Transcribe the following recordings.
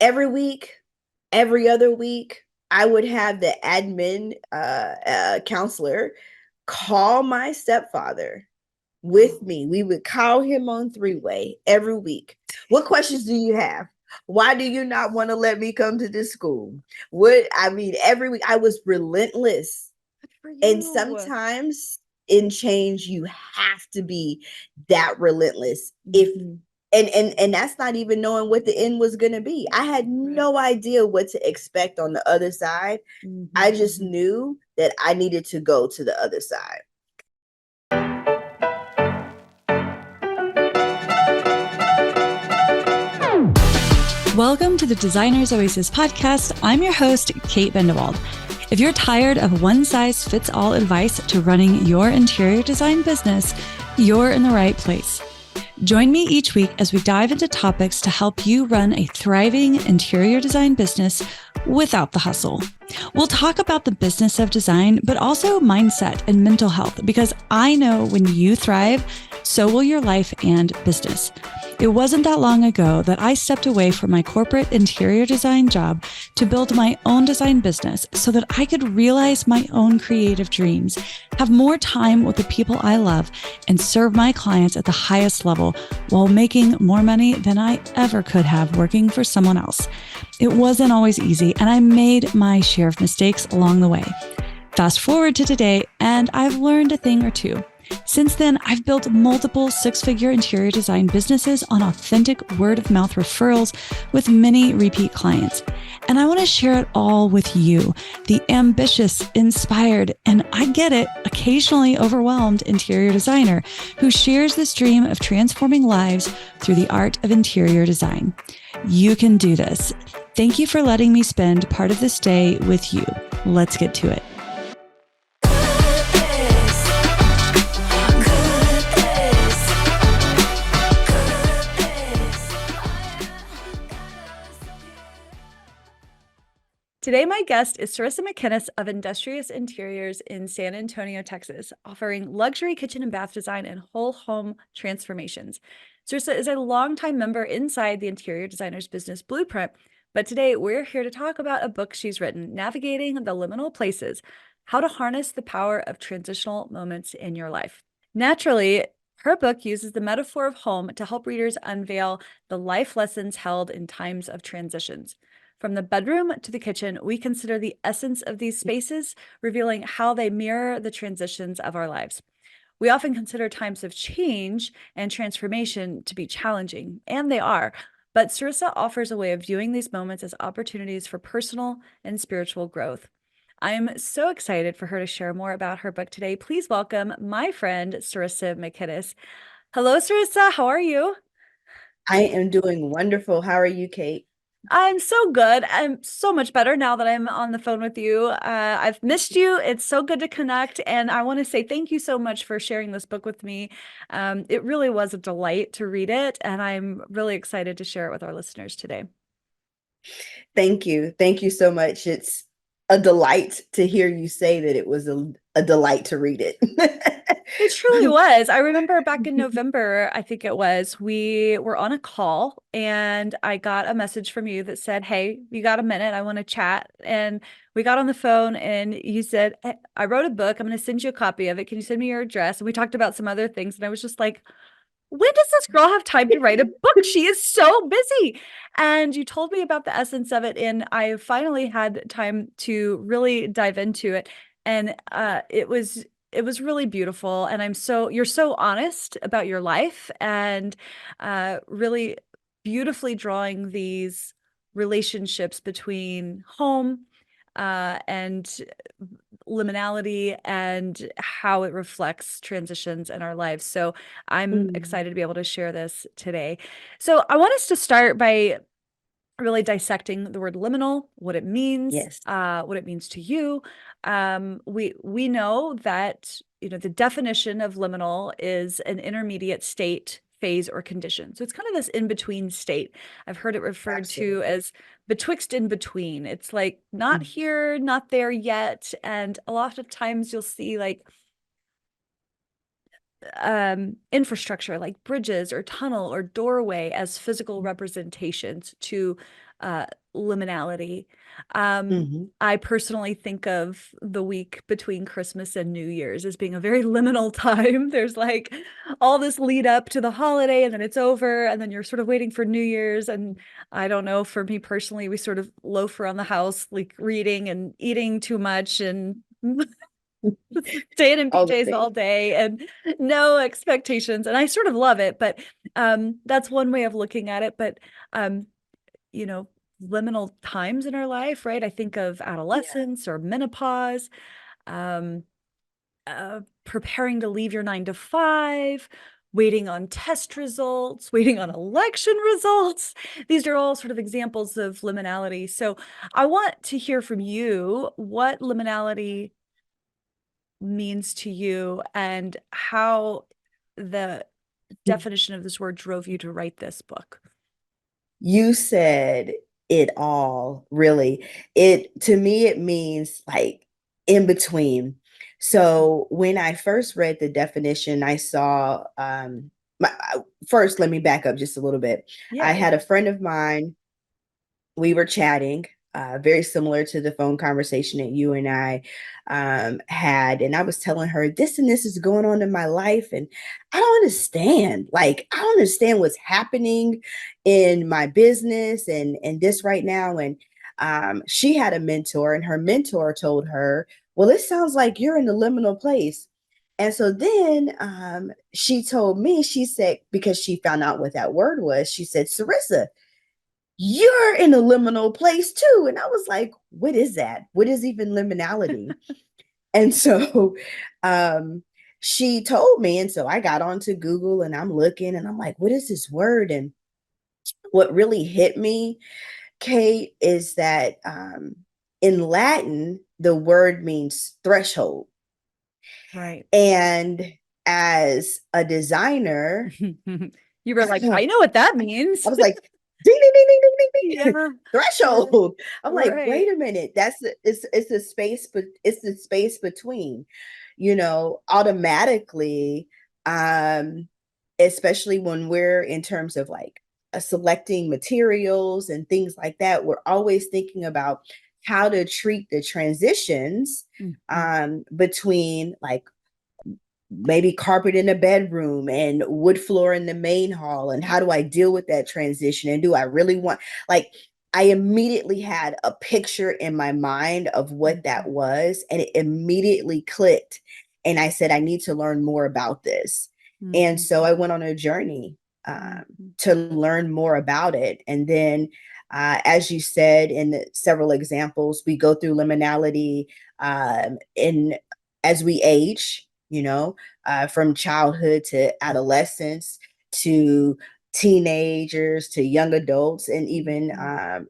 every week, every other week, I would have the admin counselor call my stepfather with me. We would call him on three-way every week. What questions do you have? Why do you not want to let me come to this school? Every week I was relentless. Good for And you. sometimes in change, you have to be that relentless. If Mhm. and that's not even knowing what the end was going to be. I had Right. no idea what to expect on the other side. I Mhm. just knew that I needed to go to the other side. Welcome to the Designer's Oasis podcast. I'm your host, Kate Bendewald. If you're tired of one-size-fits-all advice to running your interior design business, you're in the right place. Join me each week as we dive into topics to help you run a thriving interior design business without the hustle. We'll talk about the business of design, but also mindset and mental health, because I know when you thrive, so will your life and business. It wasn't that long ago that I stepped away from my corporate interior design job to build my own design business so that I could realize my own creative dreams, have more time with the people I love, and serve my clients at the highest level while making more money than I ever could have working for someone else. It wasn't always easy, and I made my share of mistakes along the way. Fast forward to today, and I've learned a thing or two. Since then, I've built multiple six-figure interior design businesses on authentic word-of-mouth referrals with many repeat clients. And I want to share it all with you, the ambitious, inspired, and I get it, occasionally overwhelmed interior designer who shares this dream of transforming lives through the art of interior design. You can do this. Thank you for letting me spend part of this day with you. Let's get to it. Today, my guest is Cerissa McKinnis of Industrious Interiors in San Antonio, Texas, offering luxury kitchen and bath design and whole home transformations. Cerissa is a longtime member inside the interior designer's business blueprint, but today we're here to talk about a book she's written, Navigating the Liminal Places: How to Harness the Power of Transitional Moments in Your Life. Naturally, her book uses the metaphor of home to help readers unveil the life lessons held in times of transitions. From the bedroom to the kitchen, we consider the essence of these spaces, revealing how they mirror the transitions of our lives. We often consider times of change and transformation to be challenging, and they are. But Cerissa offers a way of viewing these moments as opportunities for personal and spiritual growth. I am so excited for her to share more about her book today. Please welcome my friend, Cerissa McKinnis. Hello, Cerissa. How are you? I am doing wonderful. How are you, Kate? I'm so good. I'm so much better now that I'm on the phone with you. I've missed you. It's so good to connect. And I want to say thank you so much for sharing this book with me. It really was a delight to read it, and I'm really excited to share it with our listeners today. Thank you. Thank you so much. It's a delight to hear you say that it was a delight to read it. It truly was. I remember back in November, I think it was, we were on a call and I got a message from you that said, "Hey, you got a minute? I want to chat." And we got on the phone and you said, "Hey, I wrote a book. I'm going to send you a copy of it. Can you send me your address?" And we talked about some other things. And I was just like, when does this girl have time to write a book? She is so busy. And you told me about the essence of it. And I finally had time to really dive into it. And it was really beautiful. And you're so honest about your life and really beautifully drawing these relationships between home and liminality and how it reflects transitions in our lives. So I'm Mm. excited to be able to share this today. So I want us to start by really dissecting the word liminal, Yes. what it means to you. We know that the definition of liminal is an intermediate state, phase, or condition. So it's kind of this in-between state. I've heard it referred to Absolutely. as betwixt in between. It's like not Mm. here, not there yet. And a lot of times you'll see like infrastructure like bridges or tunnel or doorway as physical representations to liminality. Mm-hmm. I personally think of the week between Christmas and New Year's as being a very liminal time. There's like all this lead up to the holiday, and then it's over, and then you're sort of waiting for New Year's. And I don't know, for me personally, we sort of loaf around the house, like reading and eating too much and staying in All the PJs all things. day and no expectations. And I sort of love it, but that's one way of looking at it. But you know, liminal times in our life, right? I think of adolescence or menopause, um, preparing to leave your 9 to 5, waiting on test results, waiting on election results. These are all sort of examples of liminality. So I want to hear from you what liminality means to you and how the definition of this word drove you to write this book. You said it all, really. It to me, it means like in between. So when I first read the definition, I saw first, let me back up just a little bit. I Yeah, had a friend of mine, we were chatting, very similar to the phone conversation that you and I had. And I was telling her, this and this is going on in my life. And I don't understand. Like, I don't understand what's happening in my business and this right now. And she had a mentor, and her mentor told her, well, it sounds like you're in a liminal place. And so then she told me, she said, because she found out what that word was, she said, Cerissa, you're in a liminal place too. And I was like, what is that? What is even liminality? And so she told me. And so I got onto Google and I'm looking and I'm like, what is this word? And what really hit me, Kate, is that in Latin, the word means threshold. right. And as a designer, You were like, I I know what that means. was like, ding, ding, ding, ding, ding, ding, ding. Yeah, Threshold. I'm like, right. wait a minute. It's the space, but it's the space between, automatically, especially when we're in terms of like selecting materials and things like that, we're always thinking about how to treat the transitions between like maybe carpet in the bedroom and wood floor in the main hall, and how do I deal with that transition, and do I really want, like, I immediately had a picture in my mind of what that was, and it immediately clicked, and I said, I need to learn more about this. And so I went on a journey to learn more about it. And then as you said in the several examples, we go through liminality in as we age, from childhood to adolescence to teenagers to young adults, and even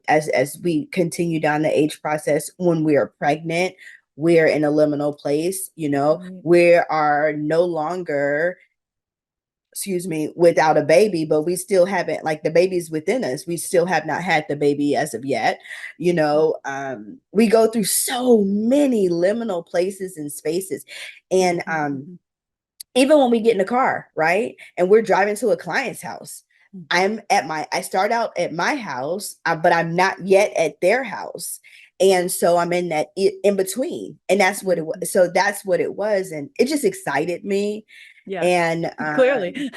as we continue down the age process, when we are pregnant, we're in a liminal place. We are no longer, excuse me, without a baby, but we still haven't, like, the baby's within us. We still have not had the baby as of yet. We go through so many liminal places and spaces. And even when we get in the car, right? And we're driving to a client's house, I start out at my house, but I'm not yet at their house. And so I'm in that in between. And that's what it was. So that's what it was. And it just excited me. Yeah, And clearly.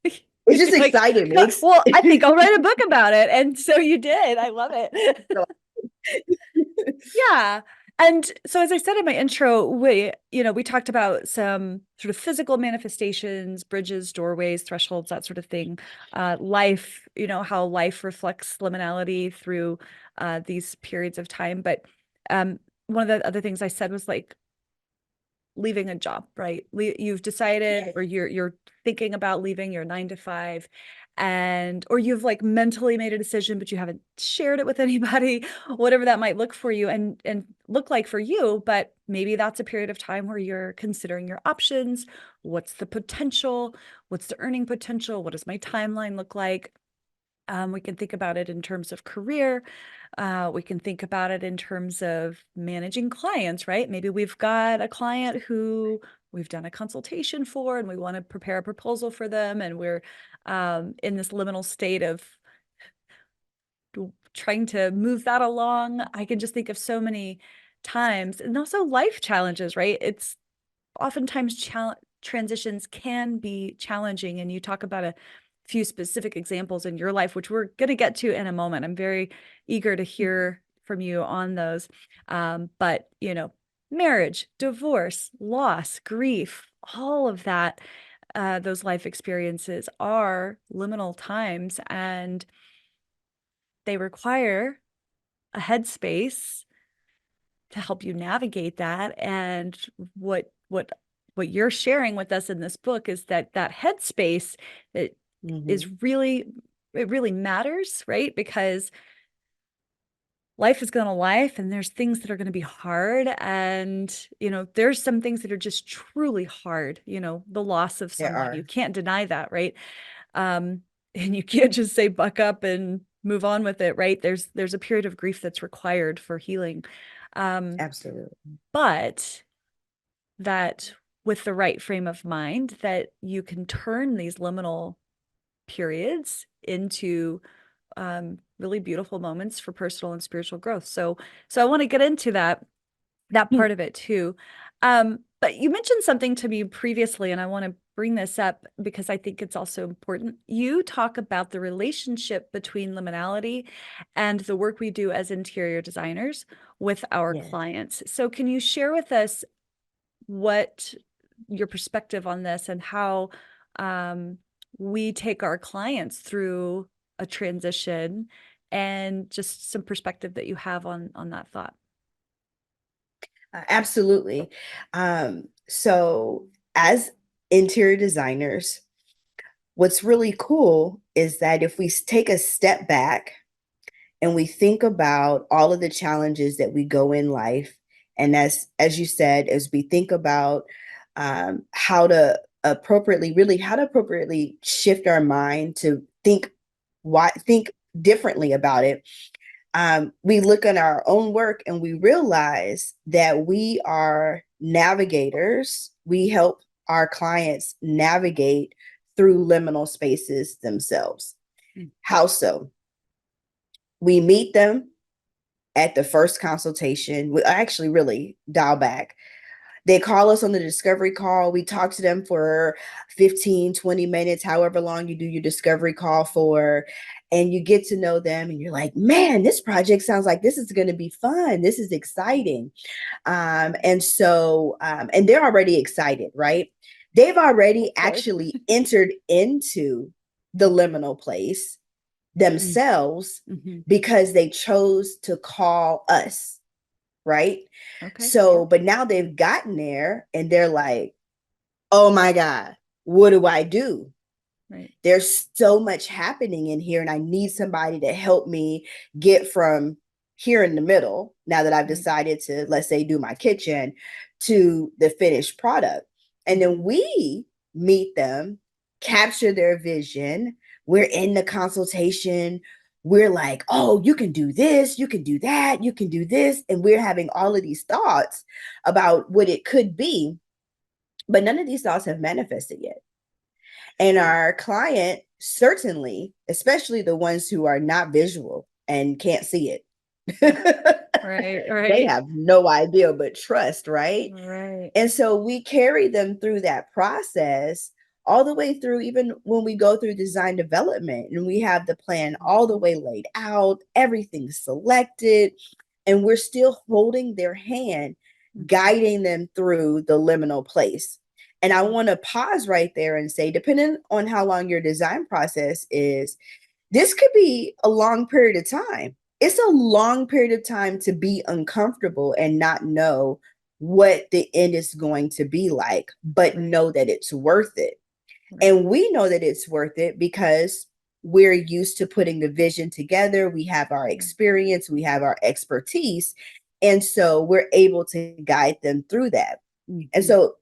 it just Like, excited me. well, I think I'll write a book about it. And so you did. I love it. Yeah. And so, as I said in my intro, we talked about some sort of physical manifestations, bridges, doorways, thresholds, that sort of thing. Life, how life reflects liminality through these periods of time. But one of the other things I said was like leaving a job, right? You've decided, or you're thinking about leaving your 9 to 5, or you've like mentally made a decision, but you haven't shared it with anybody, whatever that might look for you and look like for you. But maybe that's a period of time where you're considering your options. What's the potential? What's the earning potential? What does my timeline look like? We can think about it in terms of career. We can think about it in terms of managing clients, right? Maybe we've got a client who we've done a consultation for, and we want to prepare a proposal for them. And we're in this liminal state of, trying to move that along. I can just think of so many times, and also life challenges, right? It's oftentimes transitions can be challenging, and you talk about a few specific examples in your life, which we're going to get to in a moment. I'm very eager to hear from you on those. But, you know, marriage, divorce, loss, grief, all of that, those life experiences are liminal times, and they require a headspace to help you navigate that. And what you're sharing with us in this book is that headspace, it is really, it really matters, right? Because life is going to life, and there's things that are going to be hard. And, you know, there's some things that are just truly hard, you know, the loss of someone, you can't deny that, right? And you can't just say buck up and move on with it, right? There's a period of grief that's required for healing. Absolutely. But that with the right frame of mind, that you can turn these liminal periods into really beautiful moments for personal and spiritual growth. So I want to get into that part of it too. But you mentioned something to me previously, and I want to bring this up because I think it's also important. You talk about the relationship between liminality and the work we do as interior designers with our clients. So can you share with us what your perspective on this, and how we take our clients through a transition, and just some perspective that you have on that thought? Absolutely. So as interior designers, what's really cool is that if we take a step back and we think about all of the challenges that we go in life, and as you said, as we think about how to appropriately shift our mind to think differently about it, we look at our own work and we realize that we are navigators. We help our clients navigate through liminal spaces themselves. How so? We meet them at the first consultation. We actually really dial back. They call us on the discovery call. We talk to them for 15, 20 minutes, however long you do your discovery call for, and you get to know them, and you're like, man, this project sounds like this is going to be fun. This is exciting. And they're already excited, right? They've already actually entered into the liminal place themselves because they chose to call us, right? But now they've gotten there and they're like, oh my God, what do I do? Right. There's so much happening in here, and I need somebody to help me get from here in the middle, now that I've decided to, let's say, do my kitchen, to the finished product. And then we meet them, capture their vision. We're in the consultation. We're like, oh, you can do this, you can do that, you can do this. And we're having all of these thoughts about what it could be, but none of these thoughts have manifested yet. And our client, certainly, especially the ones who are not visual and can't see it, right. They have no idea, but trust, right? Right. And so we carry them through that process all the way through, even when we go through design development and we have the plan all the way laid out, everything selected, and we're still holding their hand, guiding them through the liminal place. And I want to pause right there and say, depending on how long your design process is, this could be a long period of time. It's a long period of time to be uncomfortable and not know what the end is going to be like, but know that it's worth it. And we know that it's worth it because we're used to putting the vision together. We have our experience, we have our expertise. And so we're able to guide them through that. And so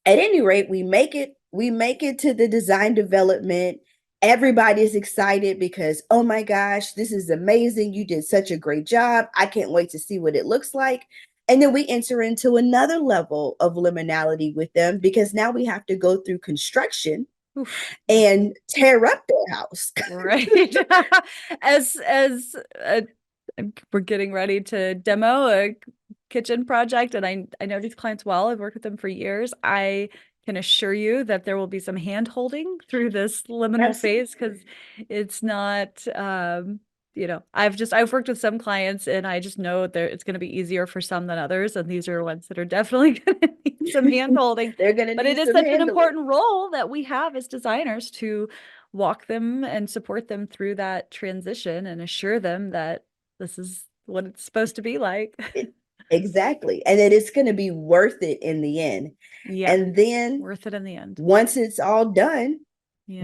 at any rate, we make it to the design development. Everybody's excited because, oh my gosh, this is amazing. You did such a great job. I can't wait to see what it looks like. And then we enter into another level of liminality with them because now we have to go through construction and tear up their house. Right. As we're getting ready to demo a kitchen project, and I know these clients well. I've worked with them for years. I can assure you that there will be some hand holding through this liminal phase, because it's not I've worked with some clients, and I just know that it's going to be easier for some than others, and these are ones that are definitely going to need some hand holding. They're going to But need it is some such an handling. important role that we have as designers to walk them and support them through that transition and assure them that this is what it's supposed to be like. Exactly. And that it's going to be worth it in the end. Yeah. And then Worth it in the end. once it's all done, Yeah.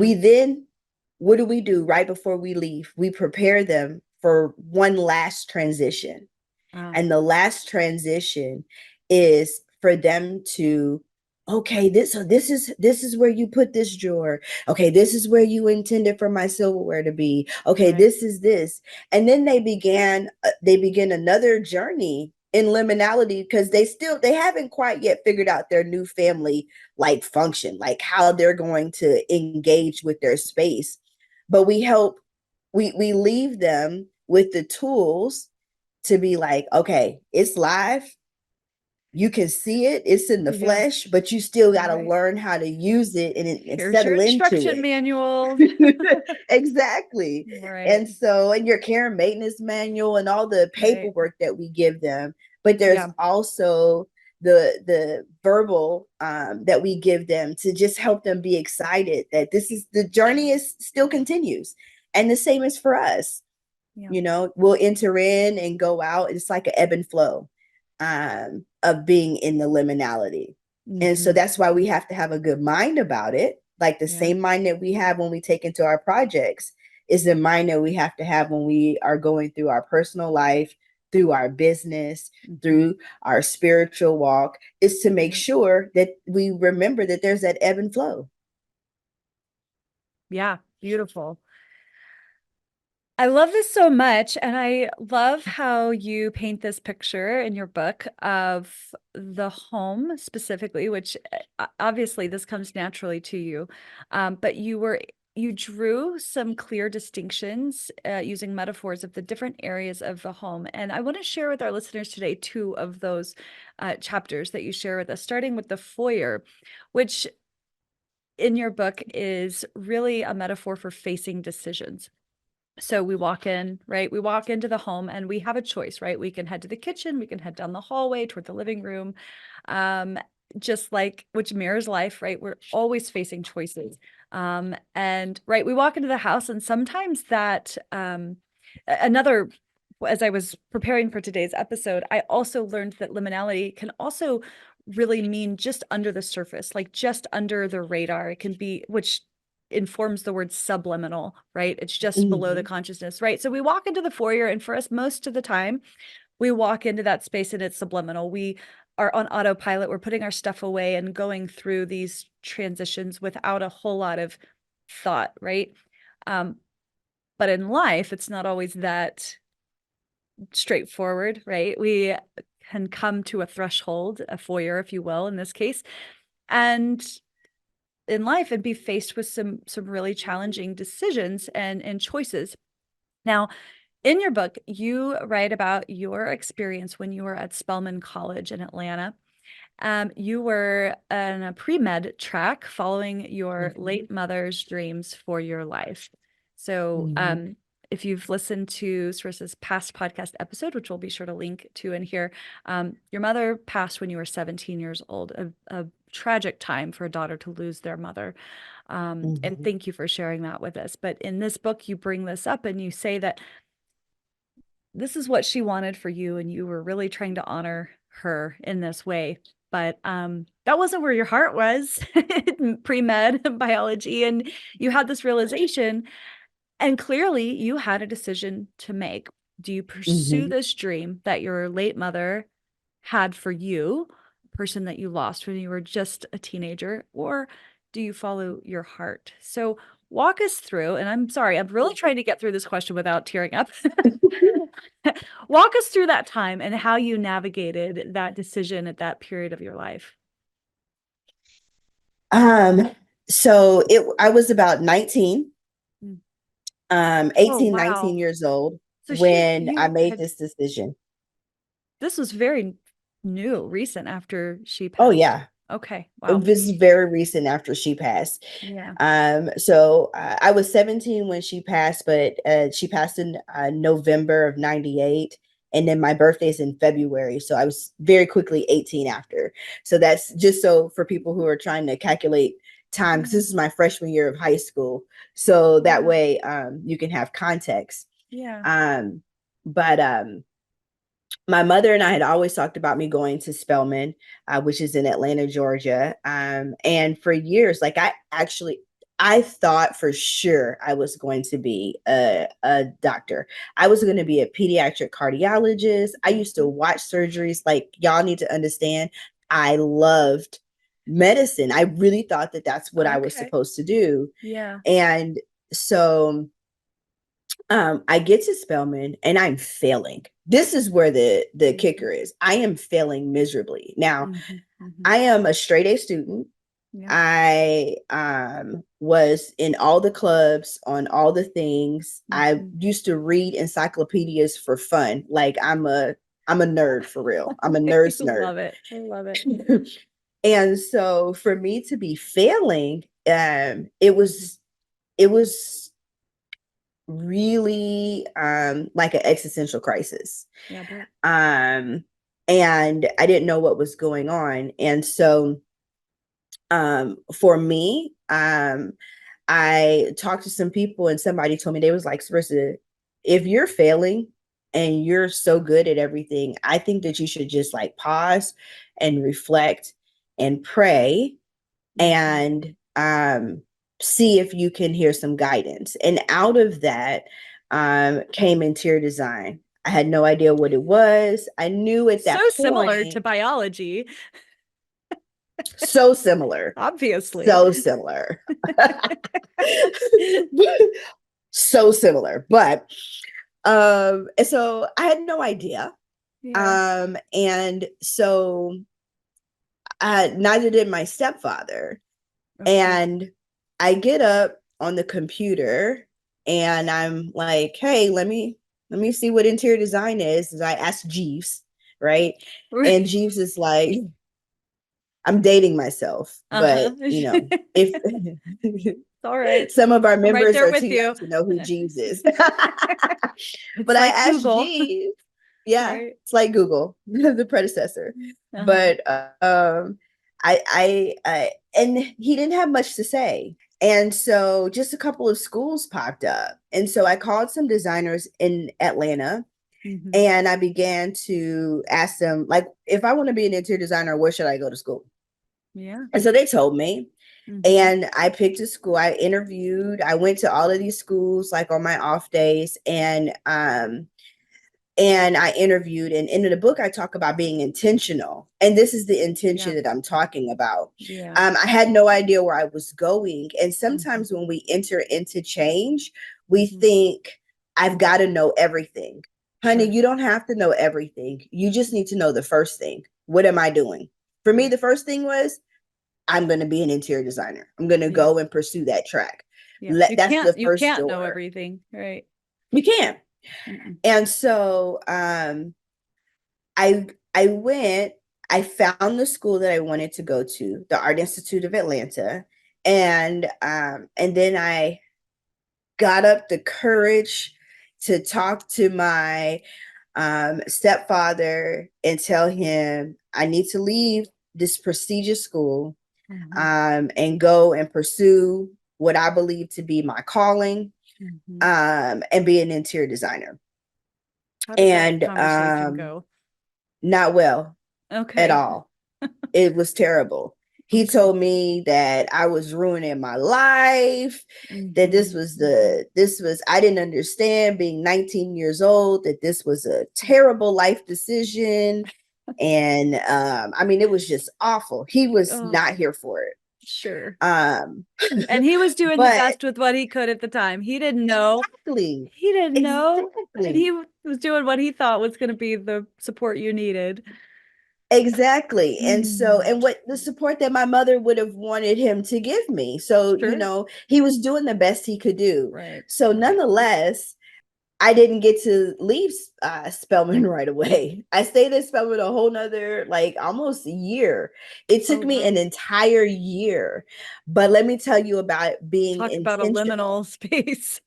what do we do right before we leave? We prepare them for one last transition. And the last transition is for them to, okay, this is where you put this drawer. Okay, this is where you intended for my silverware to be. Okay, Right. this is this. And then they begin another journey in liminality, because they haven't quite yet figured out their new family like function, like how they're going to engage with their space. But we leave them with the tools to be like, okay, it's live. You can see it, it's in the flesh, but you still got to learn how to use it and settle into it. Manual. Exactly. Right. And your care and maintenance manual and all the paperwork that we give them. But there's also the verbal that we give them to just help them be excited that the journey is still continues. And the same is for us. We'll enter in and go out. It's like an ebb and flow of being in the liminality. And so that's why we have to have a good mind about it. Like the same mind that we have when we take into our projects is the mind that we have to have when we are going through our personal life, through our business, through our spiritual walk, is to make sure that we remember that there's that ebb and flow. Yeah, beautiful. I love this so much. And I love how you paint this picture in your book of the home specifically, which obviously this comes naturally to you. But you drew some clear distinctions using metaphors of the different areas of the home. And I want to share with our listeners today 2 of those chapters that you share with us, starting with the foyer, which in your book is really a metaphor for facing decisions. So we walk in, right? We walk into the home and we have a choice, right? We can head to the kitchen, we can head down the hallway toward the living room. Just like, which mirrors life, right? We're always facing choices. And right, we walk into the house, and sometimes that another, as I was preparing for today's episode, I also learned that liminality can also really mean just under the surface, like just under the radar. It can be, which informs the word subliminal, right? It's just below the consciousness, right? So we walk into the foyer, and for us, most of the time, we walk into that space and it's subliminal. We are on autopilot. We're putting our stuff away and going through these transitions without a whole lot of thought, right? But in life, it's not always that straightforward, right? We can come to a threshold, a foyer, if you will, in this case, and in life, and be faced with some really challenging decisions and choices. Now, in your book, you write about your experience when you were at Spelman College in Atlanta. You were in a pre-med track following your late mother's dreams for your life. So if you've listened to Cerissa's past podcast episode, which we'll be sure to link to in here, your mother passed when you were 17 years old, a tragic time for a daughter to lose their mother. And thank you for sharing that with us. But in this book, you bring this up and you say that this is what she wanted for you, and you were really trying to honor her in this way. But that wasn't where your heart was, pre-med biology, and you had this realization, and clearly you had a decision to make. Do you pursue this dream that your late mother had for you, a person that you lost when you were just a teenager, or do you follow your heart? So walk us through, and I'm sorry, I'm really trying to get through this question without tearing up. Walk us through that time and how you navigated that decision at that period of your life. So I was about 19, Mm. 18, wow. 19 years old So when I made this decision. This was very recent after she passed. Oh, yeah. Okay. Wow. This is very recent after she passed. Yeah. So I was 17 when she passed, but she passed in November of 98. And then my birthday's in February. So I was very quickly 18 after. So that's just so for people who are trying to calculate time, because this is my freshman year of high school. So that way you can have context. Yeah. But my mother and I had always talked about me going to Spelman, which is in Atlanta, Georgia. And for years, like I thought for sure I was going to be a doctor. I was going to be a pediatric cardiologist. I used to watch surgeries. Like, y'all need to understand, I loved medicine. I really thought that that's what I was supposed to do. Yeah. And so I get to Spelman and I'm failing. This is where the kicker is. I am failing miserably. Now, I am a straight A student. Yeah. I was in all the clubs, on all the things. I used to read encyclopedias for fun. Like, I'm a nerd for real. I'm a nerd's nerd. Love it. I love it. And so for me to be failing, it was really like an existential crisis. Yeah, and I didn't know what was going on. And so for me, I talked to some people and somebody told me, they was like, Cerissa, if you're failing and you're so good at everything, I think that you should just like pause and reflect and pray and see if you can hear some guidance. And out of that came interior design. I had no idea what it was. I knew at that point. So similar to biology. So similar. Obviously. So similar. So similar. But and so I had no idea. Yeah. And so neither did my stepfather. Okay. And I get up on the computer and I'm like, hey, let me see what interior design is. And I asked Jeeves, right? And Jeeves is like, I'm dating myself, but you know, if all right, some of our members right are too young to know who Jeeves is. But like I asked Google. Jeeves, yeah, right. It's like Google, the predecessor. But I and he didn't have much to say. And so just a couple of schools popped up. And so I called some designers in Atlanta and I began to ask them, like, if I want to be an interior designer, where should I go to school? Yeah. And so they told me. And I picked a school. I interviewed. I went to all of these schools like on my off days. And I interviewed, and in the book I talk about being intentional, and this is the intention that I'm talking about. I had no idea where I was going, and sometimes when we enter into change, we think, I've got to know everything. Honey, you don't have to know everything. You just need to know the first thing. What am I doing? For me, the first thing was, I'm going to be an interior designer. I'm going to go and pursue that track. That's the first door. You can't know everything, right? You can't. And so I went, I found the school that I wanted to go to, the Art Institute of Atlanta. And then I got up the courage to talk to my stepfather and tell him I need to leave this prestigious school and go and pursue what I believe to be my calling and be an interior designer. How did that conversation go? Not well at all. It was terrible. He told me that I was ruining my life, that this was, I didn't understand being 19 years old, that this was a terrible life decision. And I mean, it was just awful. He was not here for it. Sure. And he was doing the best with what he could at the time. He didn't know. Exactly. He didn't know. And he was doing what he thought was going to be the support you needed. Exactly. And so, Mm. and what the support that my mother would have wanted him to give me. So, Sure. he was doing the best he could do. Right. So, nonetheless, I didn't get to leave Spelman right away. I stayed at Spelman a whole nother, like almost a year. It Oh, took me wow. an entire year. But let me tell you about being Talk about a liminal intentional, space.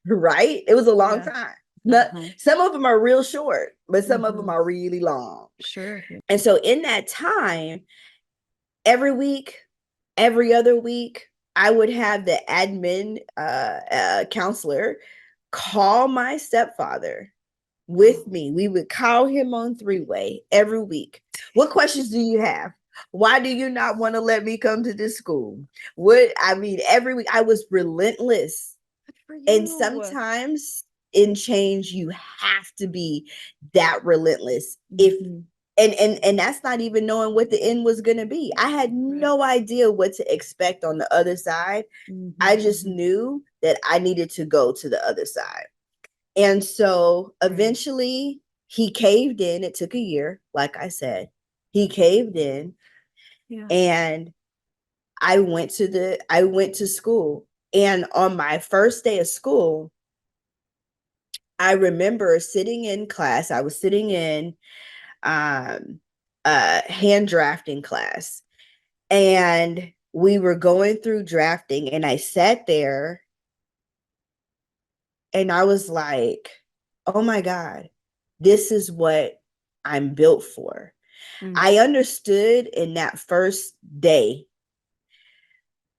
right? It was a long Yeah. time. Not, Uh-huh. some of them are real short, but some of them Mhm. are really long. Sure. And so in that time, every week, every other week, I would have the admin counselor call my stepfather with me. We would call him on three-way every week. What questions do you have? Why do you not want to let me come to this school? Every week I was relentless. Good for And you. sometimes in change, you have to be that relentless. If Mhm. and that's not even knowing what the end was going to be. I had no idea what to expect on the other side. I Mhm. just knew that I needed to go to the other side. And so Right. eventually he caved in. It took a year, like I said. He caved in, Yeah. and I went to school. And on my first day of school, I remember sitting in class. I was sitting in hand drafting class, and we were going through drafting, and I sat there and I was like, oh my God, this is what I'm built for. Mm. I understood in that first day,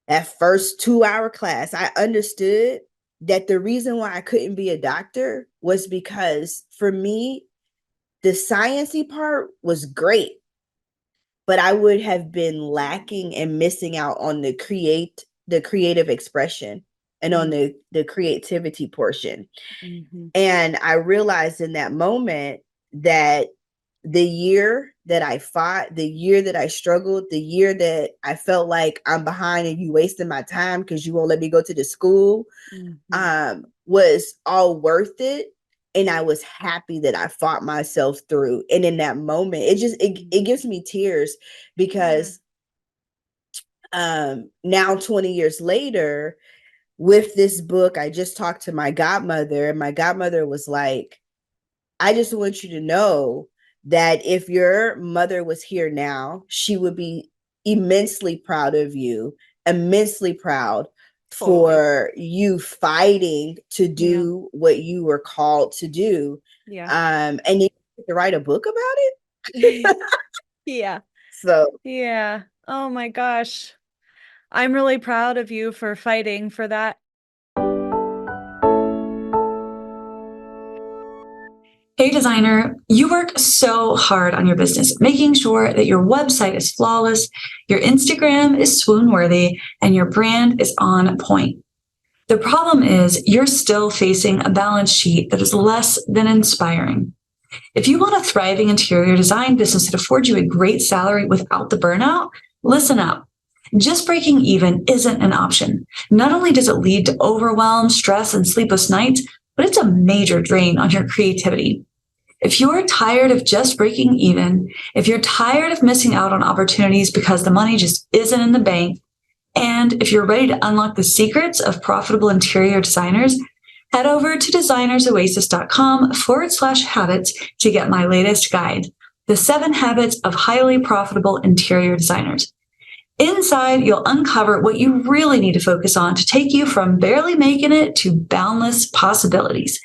that first 2 hour class, I understood that the reason why I couldn't be a doctor was because for me, the sciencey part was great, but I would have been lacking and missing out on the creative expression and on the creativity portion. Mhm. And I realized in that moment that the year that I fought, the year that I struggled, the year that I felt like I'm behind and you wasting my time because you won't let me go to the school, was all worth it. And I was happy that I fought myself through. And in that moment, it gives me tears because now 20 years later, with this book, I just talked to my godmother, and my godmother was like, I just want you to know that if your mother was here now, she would be immensely proud of you, immensely proud Totally. for you fighting to Yeah. do what you were called to do. Yeah. And you to write a book about it. Yeah. So Yeah. Oh my gosh. I'm really proud of you for fighting for that. Hey designer, you work so hard on your business, making sure that your website is flawless, your Instagram is swoon worthy, and your brand is on point. The problem is you're still facing a balance sheet that is less than inspiring. If you want a thriving interior design business that affords you a great salary without the burnout, listen up. Just breaking even isn't an option. Not only does it lead to overwhelm, stress, and sleepless nights, but it's a major drain on your creativity. If you're tired of just breaking even, if you're tired of missing out on opportunities because the money just isn't in the bank, and if you're ready to unlock the secrets of profitable interior designers, head over to designersoasis.com/habits to get my latest guide, The 7 Habits of Highly Profitable Interior Designers. Inside, you'll uncover what you really need to focus on to take you from barely making it to boundless possibilities.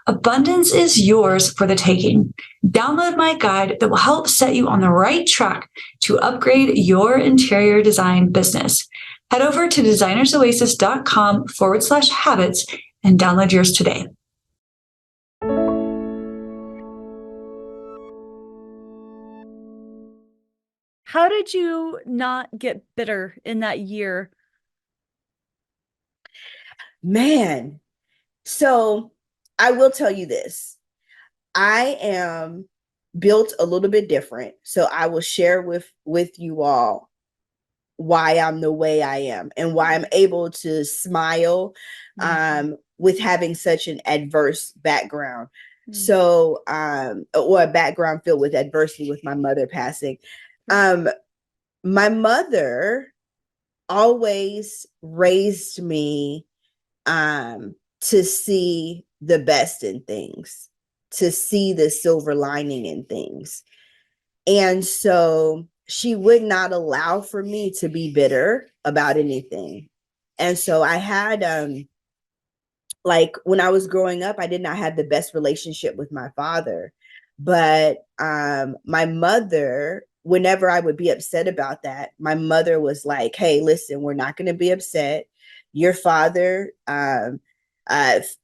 Abundance is yours for the taking. Download my guide that will help set you on the right track to upgrade your interior design business. Head over to designersoasis.com/habits and download yours today. How did you not get bitter in that year? man, so I will tell you this. I am built a little bit different. So I will share with you all why I'm the way I am and why I'm able to smile with having such an adverse background. So, or a background filled with adversity with my mother passing. My mother always raised me to see the best in things, to see the silver lining in things. And so she would not allow for me to be bitter about anything. And so I had like when I was growing up, I did not have the best relationship with my father. But my mother, whenever I would be upset about that, my mother was like, hey, listen, we're not going to be upset. Your father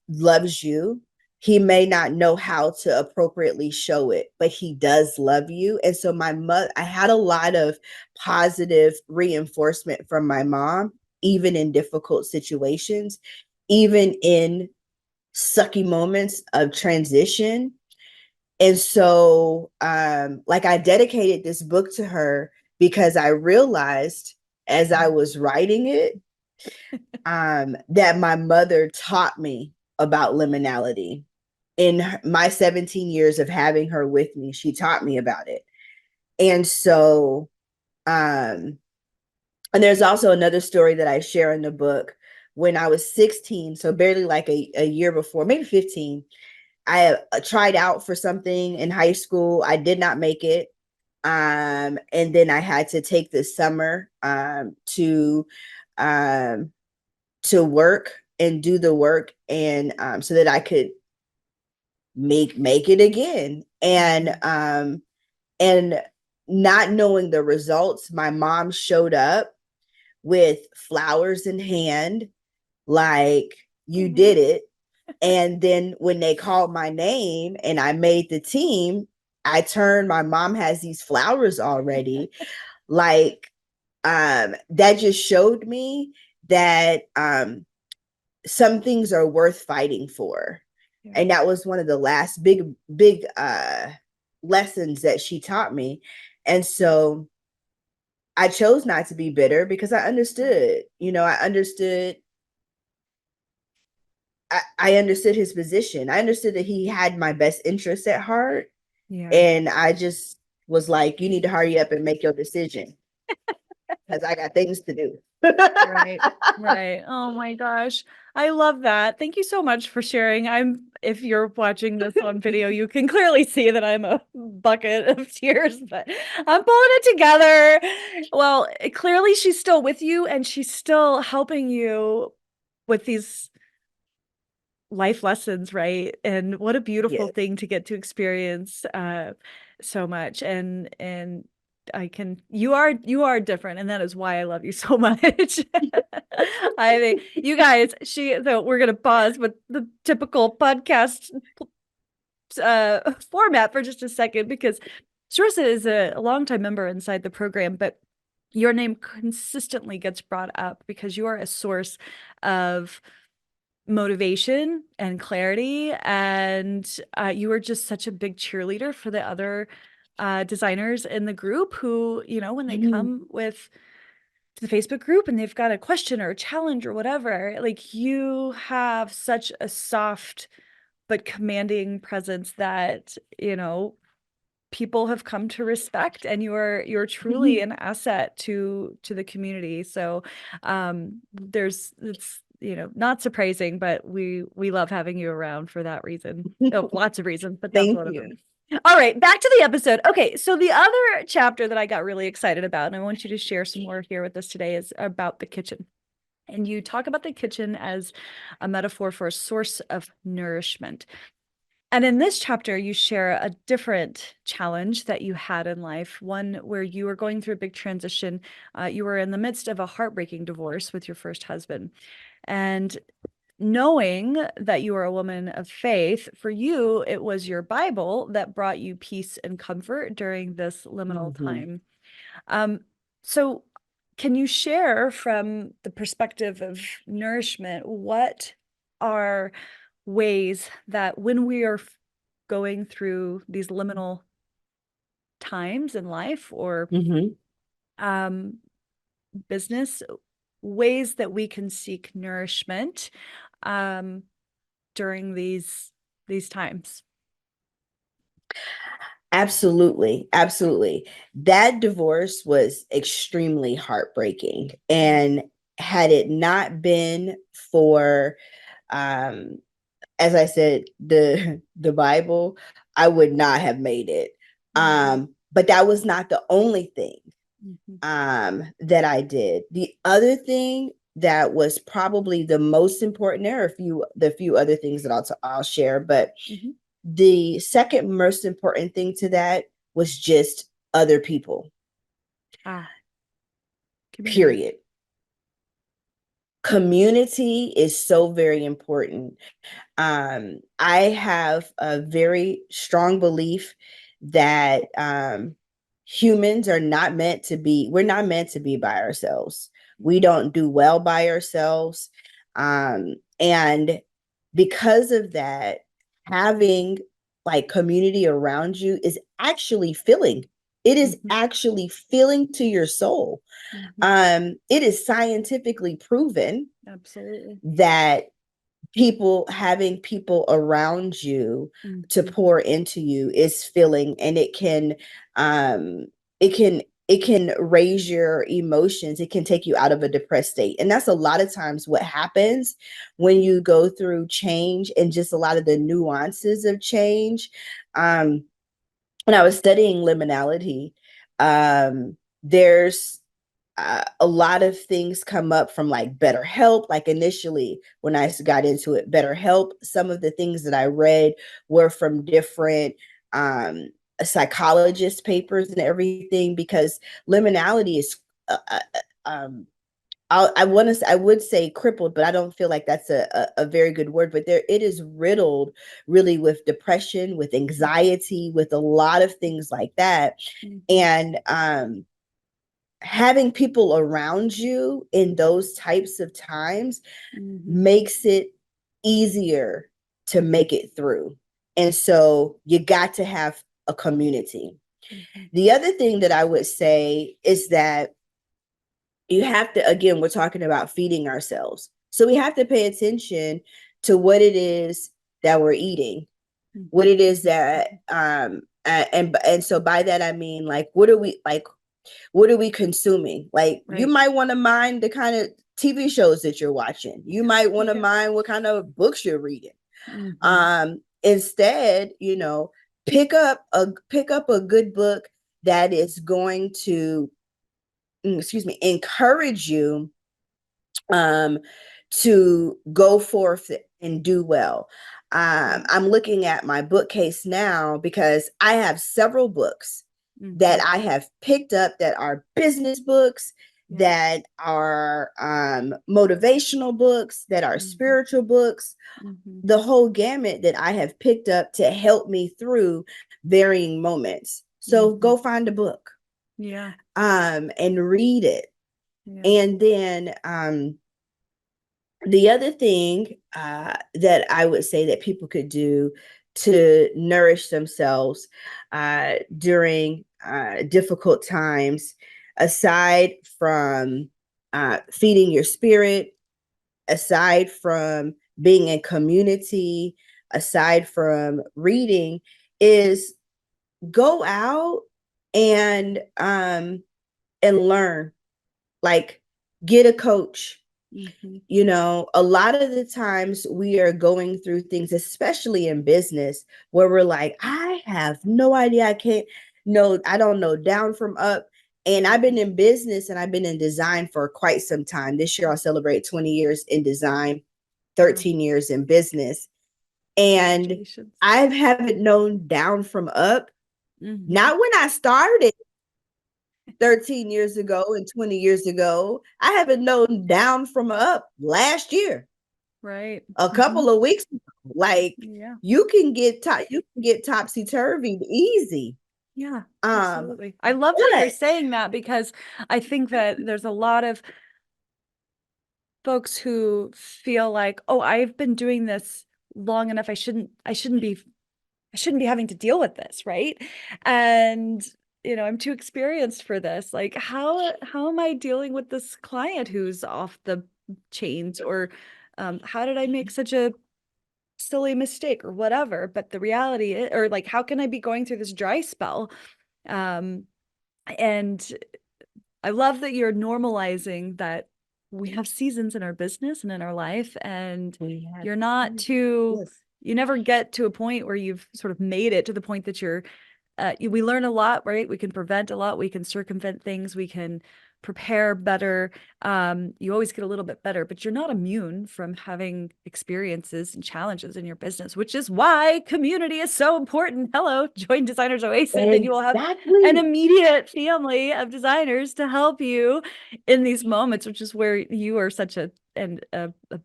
loves you. He may not know how to appropriately show it, but he does love you. And so my mother, I had a lot of positive reinforcement from my mom, even in difficult situations, even in sucky moments of transition. And so like I dedicated this book to her because I realized as I was writing it that my mother taught me about liminality. In my 17 years of having her with me, she taught me about it. And so and there's also another story that I share in the book. When I was 16, so barely like a year before, maybe 15, I tried out for something in high school. I did not make it. And then I had to take the summer um, to work and do the work, and so that I could make it again. And not knowing the results, my mom showed up with flowers in hand, like, you did it. And then when they called my name and I made the team, I turned, my mom has these flowers already. Like, that just showed me that some things are worth fighting for. Yeah. And that was one of the last big lessons that she taught me. And so I chose not to be bitter because I understood, I understood his position. I understood that he had my best interests at heart. Yeah. And I just was like, you need to hurry up and make your decision because I got things to do. Right. Right. Oh my gosh. I love that. Thank you so much for sharing. If you're watching this on video, you can clearly see that I'm a bucket of tears, but I'm pulling it together. Well, clearly she's still with you and she's still helping you with these life lessons, right? And what a beautiful thing to get to experience so much. And you are different, and that is why I love you so much. I think you guys, so we're gonna pause with the typical podcast format for just a second, because Cerissa is a longtime member inside the program, but your name consistently gets brought up because you are a source of motivation and clarity, and you were just such a big cheerleader for the other designers in the group who, when they come with to the Facebook group and they've got a question or a challenge or whatever, like, you have such a soft but commanding presence that people have come to respect, and you're truly an asset to the community. So it's not surprising, but we love having you around for that reason. Oh, lots of reasons, but that's one of them. All right, back to the episode. Okay, so the other chapter that I got really excited about, and I want you to share some more here with us today, is about the kitchen. And you talk about the kitchen as a metaphor for a source of nourishment. And in this chapter, you share a different challenge that you had in life, one where you were going through a big transition. You were in the midst of a heartbreaking divorce with your first husband. And knowing that you are a woman of faith, for you, it was your Bible that brought you peace and comfort during this liminal time. So can you share from the perspective of nourishment, what are ways that when we are going through these liminal times in life or business, ways that we can seek nourishment during these times? Absolutely. Absolutely. That divorce was extremely heartbreaking. And had it not been for, um, as I said, the Bible, I would not have made it. But that was not the only thing that I did. The other thing that was probably the most important, there are the few other things that I'll share, but the second most important thing to that was just other people. Period. Community is so very important. I have a very strong belief that humans are not meant to be, we're not meant to be by ourselves. We don't do well by ourselves. And because of that, having like community around you is actually filling. It is actually filling to your soul. It is scientifically proven Absolutely. that having people around you to pour into you is filling, and it can raise your emotions. It can take you out of a depressed state, and that's a lot of times what happens when you go through change and just a lot of the nuances of change. When I was studying liminality, there's a lot of things come up from like BetterHelp. Like initially, when I got into it, BetterHelp, some of the things that I read were from different psychologist papers and everything, because liminality is, I would say crippled, but I don't feel like that's a very good word. But it is riddled really with depression, with anxiety, with a lot of things like that. And having people around you in those types of times makes it easier to make it through. And so you got to have a community. The other thing that I would say is that you have to, again, we're talking about feeding ourselves. So we have to pay attention to what it is that we're eating, what it is that, and so by that, I mean, like, what are we consuming? Like, you might want to mind the kind of TV shows that you're watching. You might want to mind what kind of books you're reading. Instead, pick up a good book that is going to, encourage you to go forth and do well. I'm looking at my bookcase now because I have several books that I have picked up that are business books, that are motivational books, that are spiritual books, the whole gamut that I have picked up to help me through varying moments. So go find a book. And read it. And then the other thing that I would say that people could do to nourish themselves during difficult times, aside from feeding your spirit, aside from being in community, aside from reading, is go out and learn. Like, get a coach. A lot of the times we are going through things, especially in business, where we're like, I have no idea. I don't know down from up. And I've been in business and I've been in design for quite some time. This year I'll celebrate 20 years in design, 13 years in business. And I haven't known down from up. Not when I started 13 years ago and 20 years ago. I haven't known down from up last year. Right. A couple of weeks ago. Like, you can get topsy-turvy easy. Yeah, absolutely. I love that you're saying that, because I think that there's a lot of folks who feel like, oh, I've been doing this long enough. I shouldn't be having to deal with this, right? And I'm too experienced for this. Like, how am I dealing with this client who's off the chains? Or how did I make such a silly mistake or whatever. But the reality is, or like, how can I be going through this dry spell? And I love that you're normalizing that we have seasons in our business and in our life, and you're not too, Yes. you never get to a point where you've sort of made it to the point that you're, we learn a lot, right? We can prevent a lot. We can circumvent things. We can prepare better. You always get a little bit better, but you're not immune from having experiences and challenges in your business, which is why community is so important. Hello, join Designers Oasis, and you will have an immediate family of designers to help you in these moments, which is where you are such a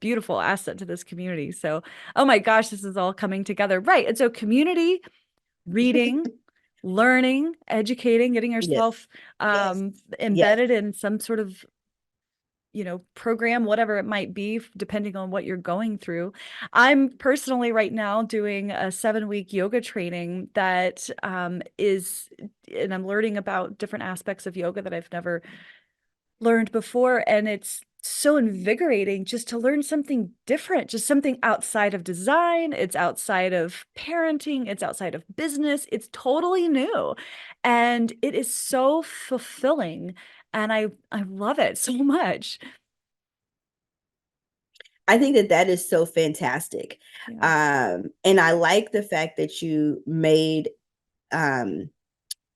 beautiful asset to this community. So, oh my gosh, this is all coming together. Right. And so community, reading, learning, educating, getting yourself embedded in some sort of, you know, program, whatever it might be, depending on what you're going through. I'm personally right now doing a 7-week yoga training that is, and I'm learning about different aspects of yoga that I've never learned before. And it's so invigorating just to learn something different, just something outside of design. It's outside of parenting. It's outside of business. It's totally new. And it is so fulfilling. And I love it so much. I think that is so fantastic. Yeah. And I like the fact that you made the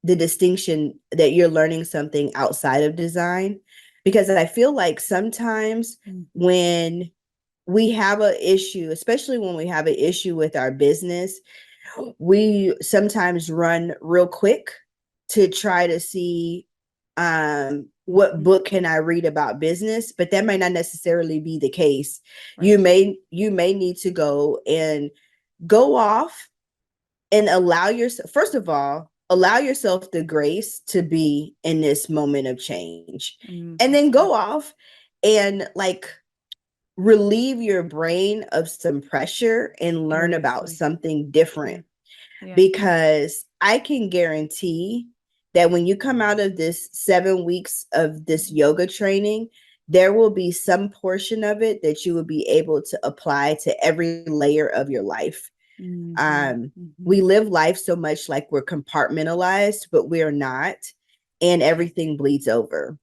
distinction that you're learning something outside of design, because I feel like sometimes when we have an issue, especially when we have an issue with our business, we sometimes run real quick to try to see what book can I read about business, but that may not necessarily be the case. Right. You may need to go off and allow yourself, first of all, allow yourself the grace to be in this moment of change, and then go off and like relieve your brain of some pressure and learn about something different. Yeah. Because I can guarantee that when you come out of this 7 weeks of this yoga training, there will be some portion of it that you will be able to apply to every layer of your life. We live life so much like we're compartmentalized, but we're not, and everything bleeds over.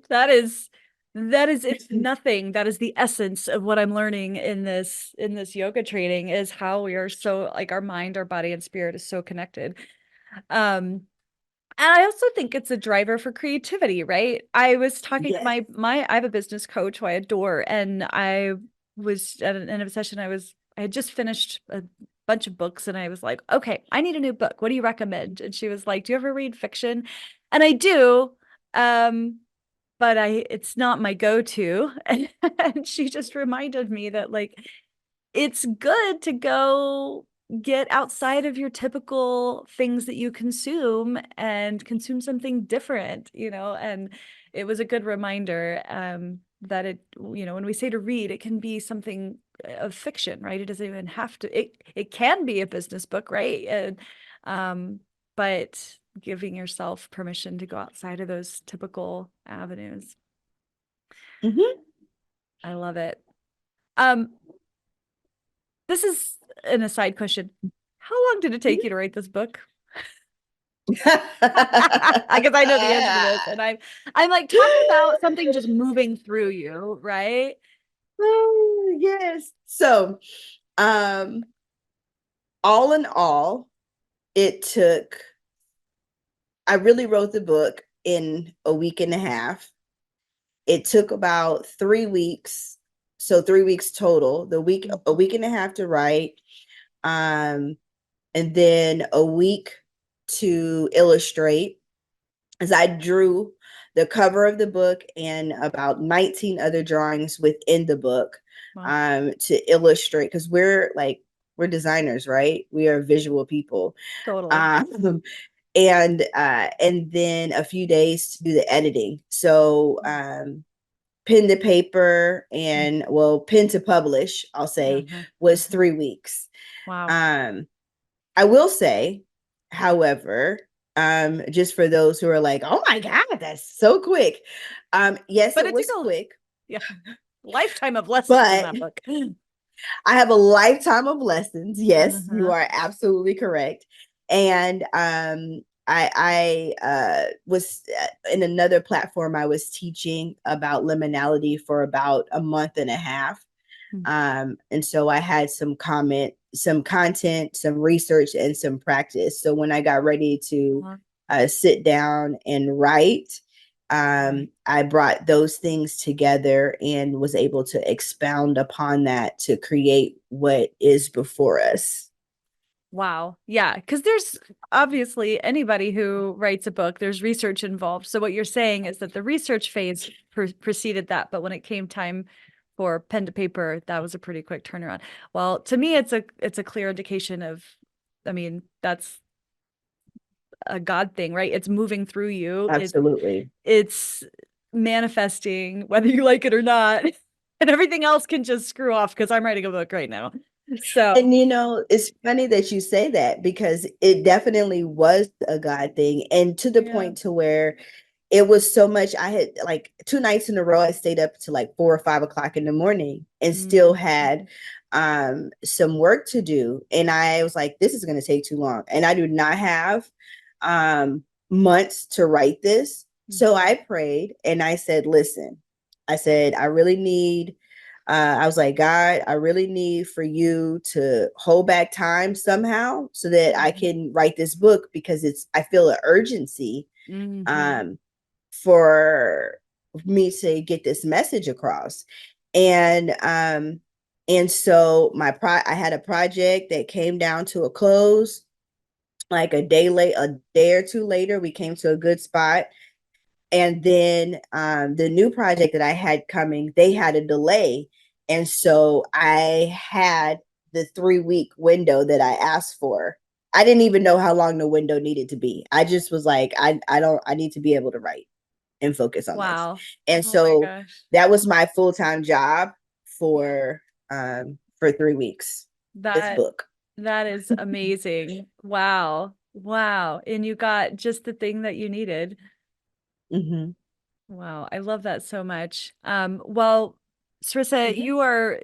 That is it's nothing. That is the essence of what I'm learning in this yoga training, is how we are so, like, our mind, our body, and spirit is so connected. And I also think it's a driver for creativity, right? I was talking to I have a business coach who I adore, and I was at an end of a session. I had just finished a bunch of books, and I was like, okay, I need a new book. What do you recommend? And she was like, do you ever read fiction? And I do. But it's not my go-to. And she just reminded me that, like, it's good to go get outside of your typical things that you consume and consume something different, you know. And it was a good reminder that it, you know, when we say to read, it can be something of fiction, right? It doesn't even have to, it can be a business book, right? And but giving yourself permission to go outside of those typical avenues. I love it. This is an aside question. How long did it take you to write this book? Because I know the answer to this, and I'm like, talk about something just moving through you, right? Oh, yes. So, all in all, I really wrote the book in a week and a half. It took about 3 weeks. So 3 weeks total, a week and a half to write. And then a week to illustrate, as I drew the cover of the book and about 19 other drawings within the book. Wow. To illustrate, because we're designers, right? We are visual people. Totally. And then a few days to do the editing. So pen to paper and pen to publish, I'll say, was 3 weeks. Wow. I will say, however, just for those who are like, oh my God, that's so quick. Yes, but it was quick. Yeah. Lifetime of lessons in that book. I have a lifetime of lessons. Yes, you Uh-huh. are absolutely correct. And I was in another platform. I was teaching about liminality for about a month and a half. And so I had some content, some research, and some practice. So when I got ready to sit down and write, I brought those things together and was able to expound upon that to create what is before us. Wow. Yeah. Because there's obviously anybody who writes a book, there's research involved. So what you're saying is that the research phase preceded that. But when it came time for pen to paper, that was a pretty quick turnaround. Well, to me, it's a clear indication of, I mean, that's a God thing, right? It's moving through you. Absolutely. It's manifesting whether you like it or not. And everything else can just screw off because I'm writing a book right now. So, and it's funny that you say that because it definitely was a God thing. And to the point to where it was so much, I had like 2 nights in a row, I stayed up to like 4 or 5 o'clock in the morning and still had some work to do. And I was like, this is going to take too long. And I do not have months to write this. So I prayed and I said, listen, I really need, I was like, God, I really need for you to hold back time somehow so that I can write this book because I feel an urgency for me to get this message across. And so I had a project that came down to a close. Like a day or two later, we came to a good spot. And then the new project that I had coming, they had a delay. And so I had the 3-week window that I asked for. I didn't even know how long the window needed to be. I just was like, I need to be able to write and focus on this. And so that was my full-time job for 3 weeks. This book. That is amazing. Wow. And you got just the thing that you needed. Wow. I love that so much. Well, Cerissa, you are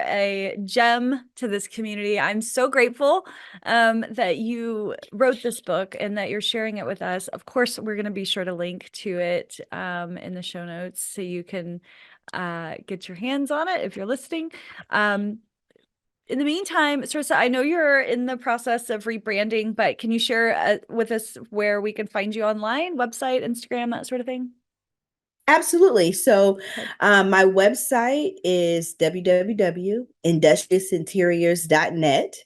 a gem to this community. I'm so grateful that you wrote this book and that you're sharing it with us. Of course, we're going to be sure to link to it in the show notes so you can get your hands on it if you're listening. In the meantime, Cerissa, I know you're in the process of rebranding, but can you share with us where we can find you online, website, Instagram, that sort of thing? Absolutely. So my website is www.industriousinteriors.net.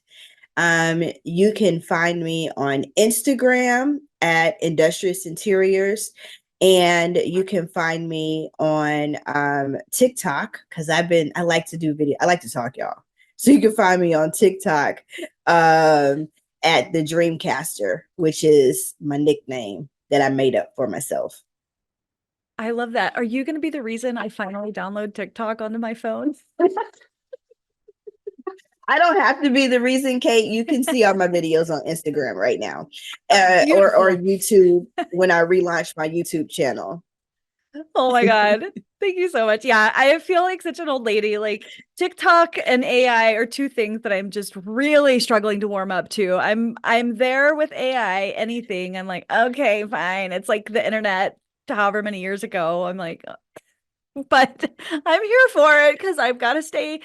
You can find me on Instagram at Industrious Interiors, and you can find me on TikTok because I like to do video. I like to talk, y'all. So you can find me on TikTok at the Dreamcaster, which is my nickname that I made up for myself. I love that. Are you going to be the reason I finally download TikTok onto my phone? I don't have to be the reason, Kate. You can see all my videos on Instagram right now, or YouTube when I relaunch my YouTube channel. Oh my God. Thank you so much. Yeah, I feel like such an old lady. Like TikTok and AI are two things that I'm just really struggling to warm up to. I'm there with AI, anything. I'm like, okay, fine. It's like the internet however many years ago. I'm like, but I'm here for it because I've got to stay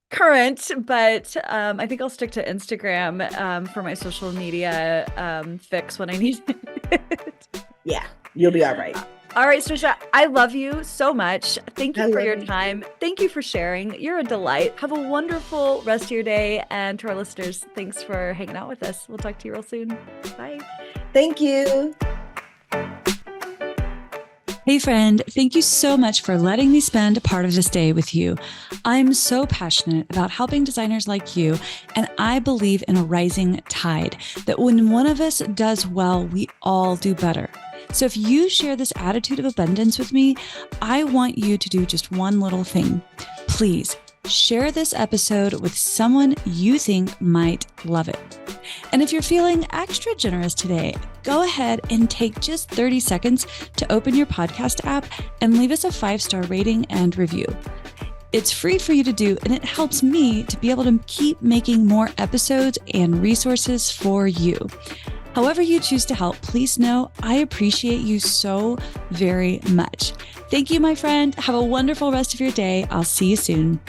current. But I think I'll stick to Instagram for my social media fix when I need it. Yeah, you'll be all right. All right, Cerissa, I love you so much. Thank you for your time. Thank you for sharing. You're a delight. Have a wonderful rest of your day. And to our listeners, thanks for hanging out with us. We'll talk to you real soon. Bye. Thank you. Hey friend, thank you so much for letting me spend a part of this day with you. I'm so passionate about helping designers like you, and I believe in a rising tide, that when one of us does well, we all do better. So if you share this attitude of abundance with me, I want you to do just one little thing. Please share this episode with someone you think might love it. And if you're feeling extra generous today, go ahead and take just 30 seconds to open your podcast app and leave us a 5-star rating and review. It's free for you to do, and it helps me to be able to keep making more episodes and resources for you. However you choose to help, please know I appreciate you so very much. Thank you, my friend. Have a wonderful rest of your day. I'll see you soon.